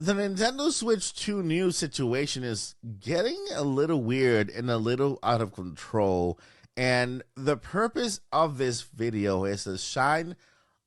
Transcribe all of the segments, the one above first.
The Nintendo Switch 2 news situation is getting a little weird and a little out of control. And the purpose of this video is to shine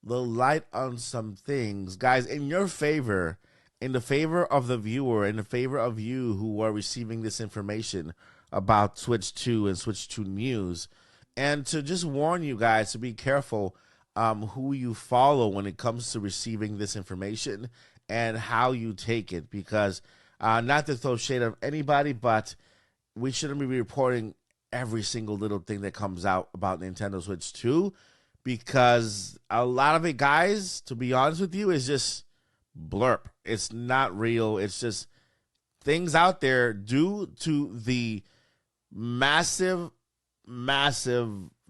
the light on some things, guys, in your favor, in the favor of the viewer, in the favor of you who are receiving this information about Switch 2 and Switch 2 news. And to just warn you guys to be careful who you follow when it comes to receiving this information and how you take it, because not to throw shade of anybody, but we shouldn't be reporting every single little thing that comes out about Nintendo Switch 2, because a lot of it, guys, to be honest with you, is just blurb. It's not real. It's just things out there due to the massive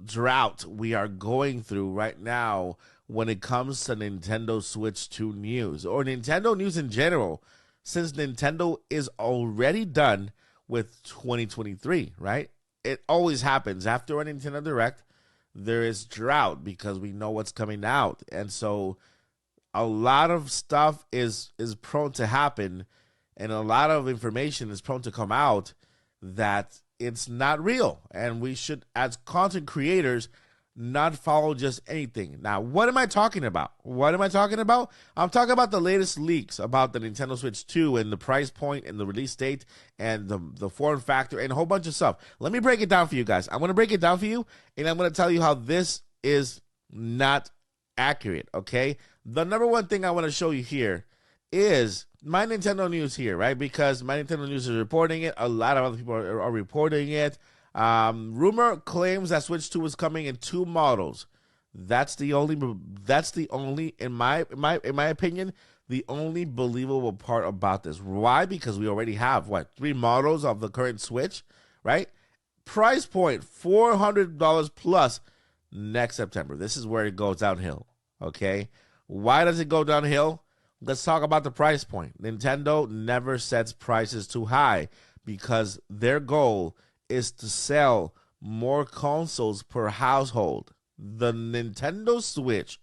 drought we are going through right now when it comes to Nintendo Switch 2 news, or Nintendo news in general, since Nintendo is already done with 2023, right? It always happens. After a Nintendo Direct, there is drought because we know what's coming out. And so a lot of stuff is prone to happen, and a lot of information is prone to come out that it's not real. And we should, as content creators, not follow just anything. Now, what am I talking about? I'm talking about the latest leaks about the Nintendo Switch 2 and the price point and the release date and the form factor and a whole bunch of stuff. Let me break it down for you guys. I'm going to break it down for you, and I'm going to tell you how this is not accurate, okay? The number one thing I want to show you here is my Nintendo news here, right? Because my Nintendo news is reporting it. A lot of other people are reporting it. Rumor claims that Switch 2 is coming in 2 models. That's the only, in my opinion, the only believable part about this. Why? Because we already have 3 models of the current Switch, right? Price point $400 plus next September. This is where it goes downhill. Okay, why does it go downhill? Let's talk about the price point. Nintendo never sets prices too high because their goal is to sell more consoles per household. The Nintendo Switch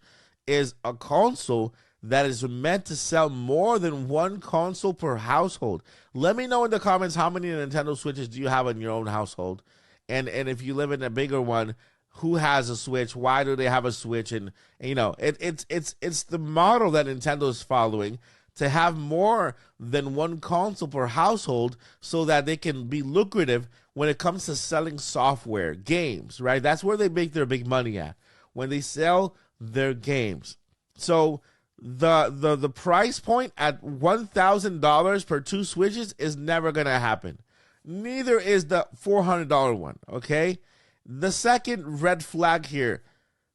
is a console that is meant to sell more than 1 console per household. Let me know in the comments how many Nintendo Switches do you have in your own household, and if you live in a bigger one, who has a Switch? Why do they have a Switch? And you know, it's the model that Nintendo is following, to have more than 1 console per household so that they can be lucrative when it comes to selling software, games, right? That's where they make their big money at, when they sell their games. So the price point at $1,000 per 2 Switches is never going to happen. Neither is the $400 one, okay? The second red flag here,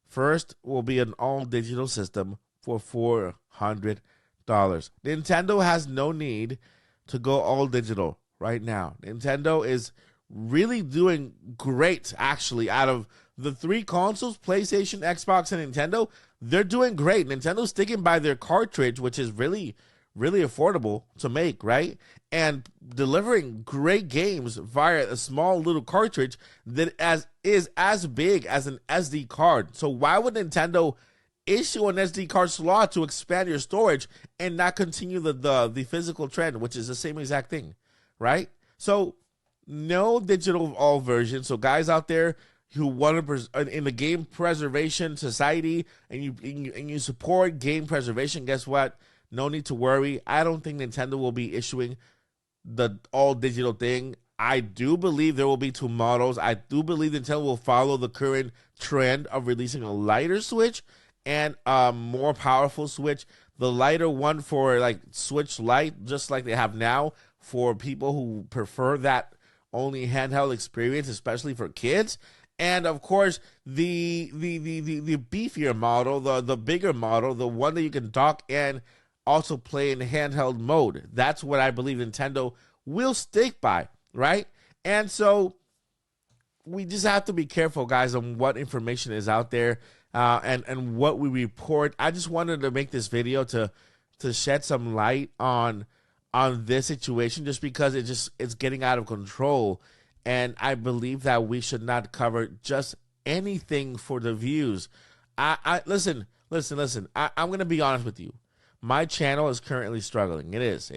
first, will be an all-digital system for $400. Nintendo has no need to go all digital right now. Nintendo is really doing great, actually. Out of the 3 consoles, PlayStation, Xbox, and Nintendo, they're doing great. Nintendo's sticking by their cartridge, which is really affordable to make, right? And delivering great games via a small little cartridge that is as big as an SD card. So why would Nintendo issue an SD card slot to expand your storage and not continue the physical trend, which is the same exact thing, right? So no digital all version. So guys out there who want to in the game preservation society, and you support game preservation, guess what? No need to worry. I don't think Nintendo will be issuing the all digital thing. I do believe there will be 2 models. I do believe Nintendo will follow the current trend of releasing a lighter Switch and a more powerful Switch. The lighter one for like Switch Lite, just like they have now, for people who prefer that only handheld experience, especially for kids. And of course, the beefier model, the bigger model, the one that you can dock and also play in handheld mode. That's what I believe Nintendo will stick by, right? And so we just have to be careful, guys, on what information is out there and what we report. I just wanted to make this video to shed some light on this situation, just because it's getting out of control. And I believe that we should not cover just anything for the views. Listen. I'm going to be honest with you. my channel is currently struggling. It is.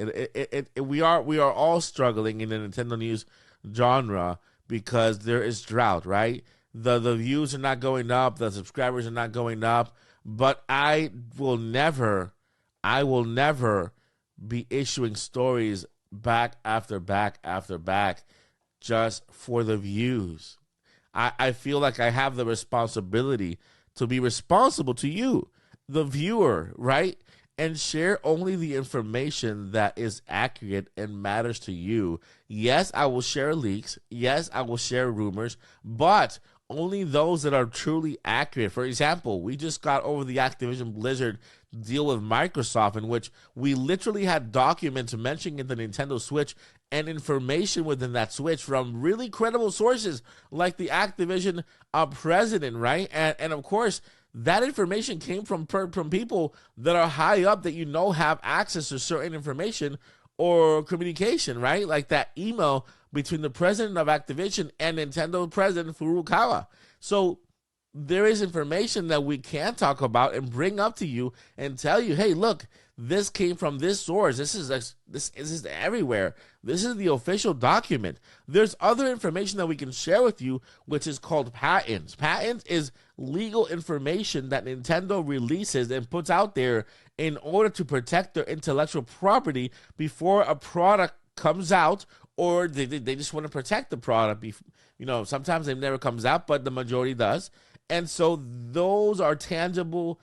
We are all struggling in the Nintendo news genre because there is drought, right? The views are not going up, the subscribers are not going up, but I will never be issuing stories back after back after back just for the views. I feel like I have the responsibility to be responsible to you, the viewer, right? And share only the information that is accurate and matters to you. Yes, I will share leaks. Yes, I will share rumors, but only those that are truly accurate. For example, we just got over the Activision Blizzard deal with Microsoft, in which we literally had documents mentioning the Nintendo Switch and information within that Switch from really credible sources like the Activision president, right? And of course, that information came from people that are high up that have access to certain information or communication, right? Like that email between the president of Activision and Nintendo president Furukawa. So there is information that we can talk about and bring up to you and tell you, hey, look, this came from this source. This is everywhere. This is the official document. There's other information that we can share with you, which is called patents. Patents is legal information that Nintendo releases and puts out there in order to protect their intellectual property before a product comes out, or they just want to protect the product. Sometimes it never comes out, but the majority does. And so those are tangible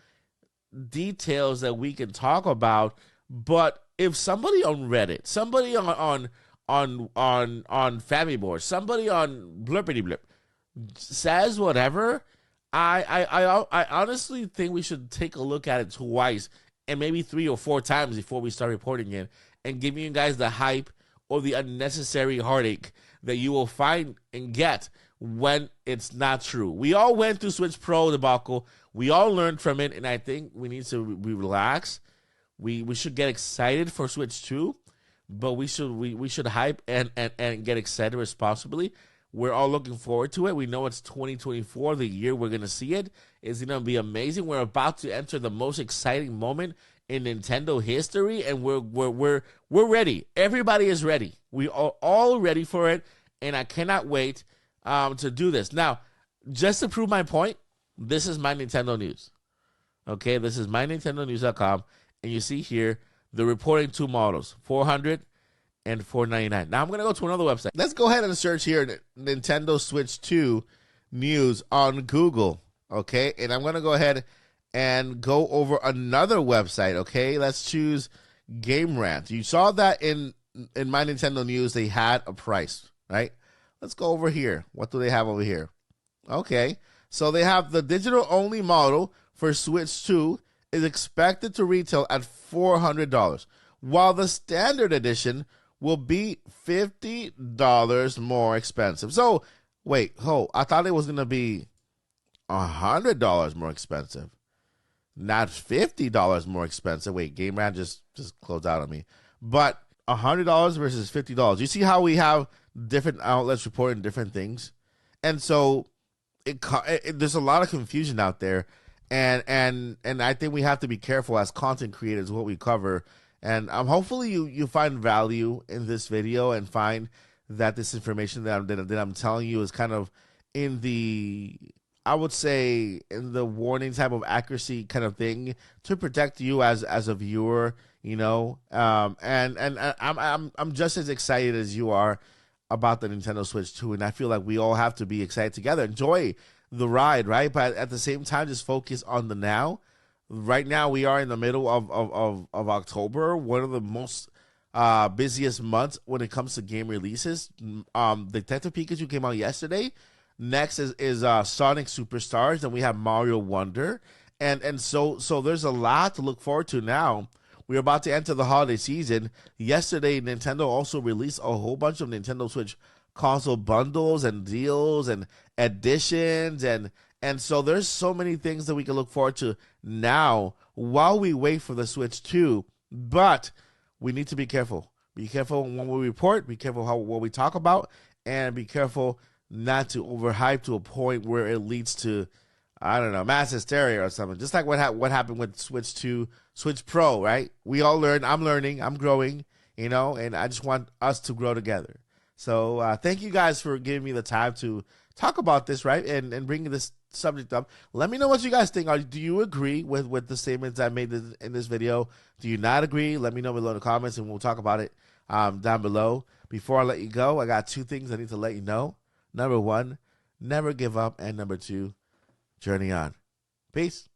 details that we can talk about. But if somebody on Reddit, somebody on Famiboard, somebody on Blurpity Blip says whatever, I honestly think we should take a look at it twice and maybe 3 or 4 times before we start reporting it and giving you guys the hype or the unnecessary heartache that you will find and get when it's not true. We all went through Switch Pro debacle. We all learned from it, and I think we need to relax. We should get excited for Switch 2, but we should hype and get excited responsibly. We're all looking forward to it. We know it's 2024, the year we're gonna see it. It's gonna be amazing. We're about to enter the most exciting moment in Nintendo history, and we're ready. Everybody is ready. We are all ready for it, and I cannot wait to do this. Now, just to prove my point, this is my Nintendo news. Okay, this is mynintendonews.com, and you see here they're reporting 2 models, 400 and 499. Now I'm gonna go to another website. Let's go ahead and search here Nintendo Switch 2 news on Google. Okay, and I'm gonna go ahead and go over another website. Okay, let's choose Game Rant. You saw that in my Nintendo news they had a price, right? Let's go over here. What do they have over here? Okay, so they have the digital only model for Switch 2 is expected to retail at $400, while the standard edition will be $50 more expensive. So, wait, I thought it was going to be $100 more expensive, not $50 more expensive. Wait, Game Rant just closed out on me. But $100 versus $50. You see how we have different outlets reporting different things? And so there's a lot of confusion out there. And I think we have to be careful as content creators what we cover. And hopefully you find value in this video and find that this information that I'm telling you is kind of in the, I would say, in the warning type of accuracy kind of thing to protect you as a viewer, and I'm just as excited as you are about the Nintendo Switch 2, and I feel like we all have to be excited together, enjoy the ride, right? But at the same time, just focus on the now. Right now, we are in the middle of October, one of the most busiest months when it comes to game releases. Detective Pikachu came out yesterday. Next is Sonic Superstars, and we have Mario Wonder, and so there's a lot to look forward to now. We're about to enter the holiday season. Yesterday, Nintendo also released a whole bunch of Nintendo Switch console bundles and deals and editions, and so there's so many things that we can look forward to now while we wait for the Switch 2. But we need to be careful. Be careful when we report. Be careful what we talk about, and be careful not to overhype to a point where it leads to I don't know, mass hysteria or something. Just like what happened with Switch Pro, right? We all learn. I'm learning. I'm growing, and I just want us to grow together. So thank you guys for giving me the time to talk about this, right? And bringing this subject up. Let me know what you guys think. Do you agree with the statements I made in this video? Do you not agree? Let me know below in the comments, and we'll talk about it down below. Before I let you go, I got 2 things I need to let you know. Number 1, never give up. And number 2, journey on. Peace.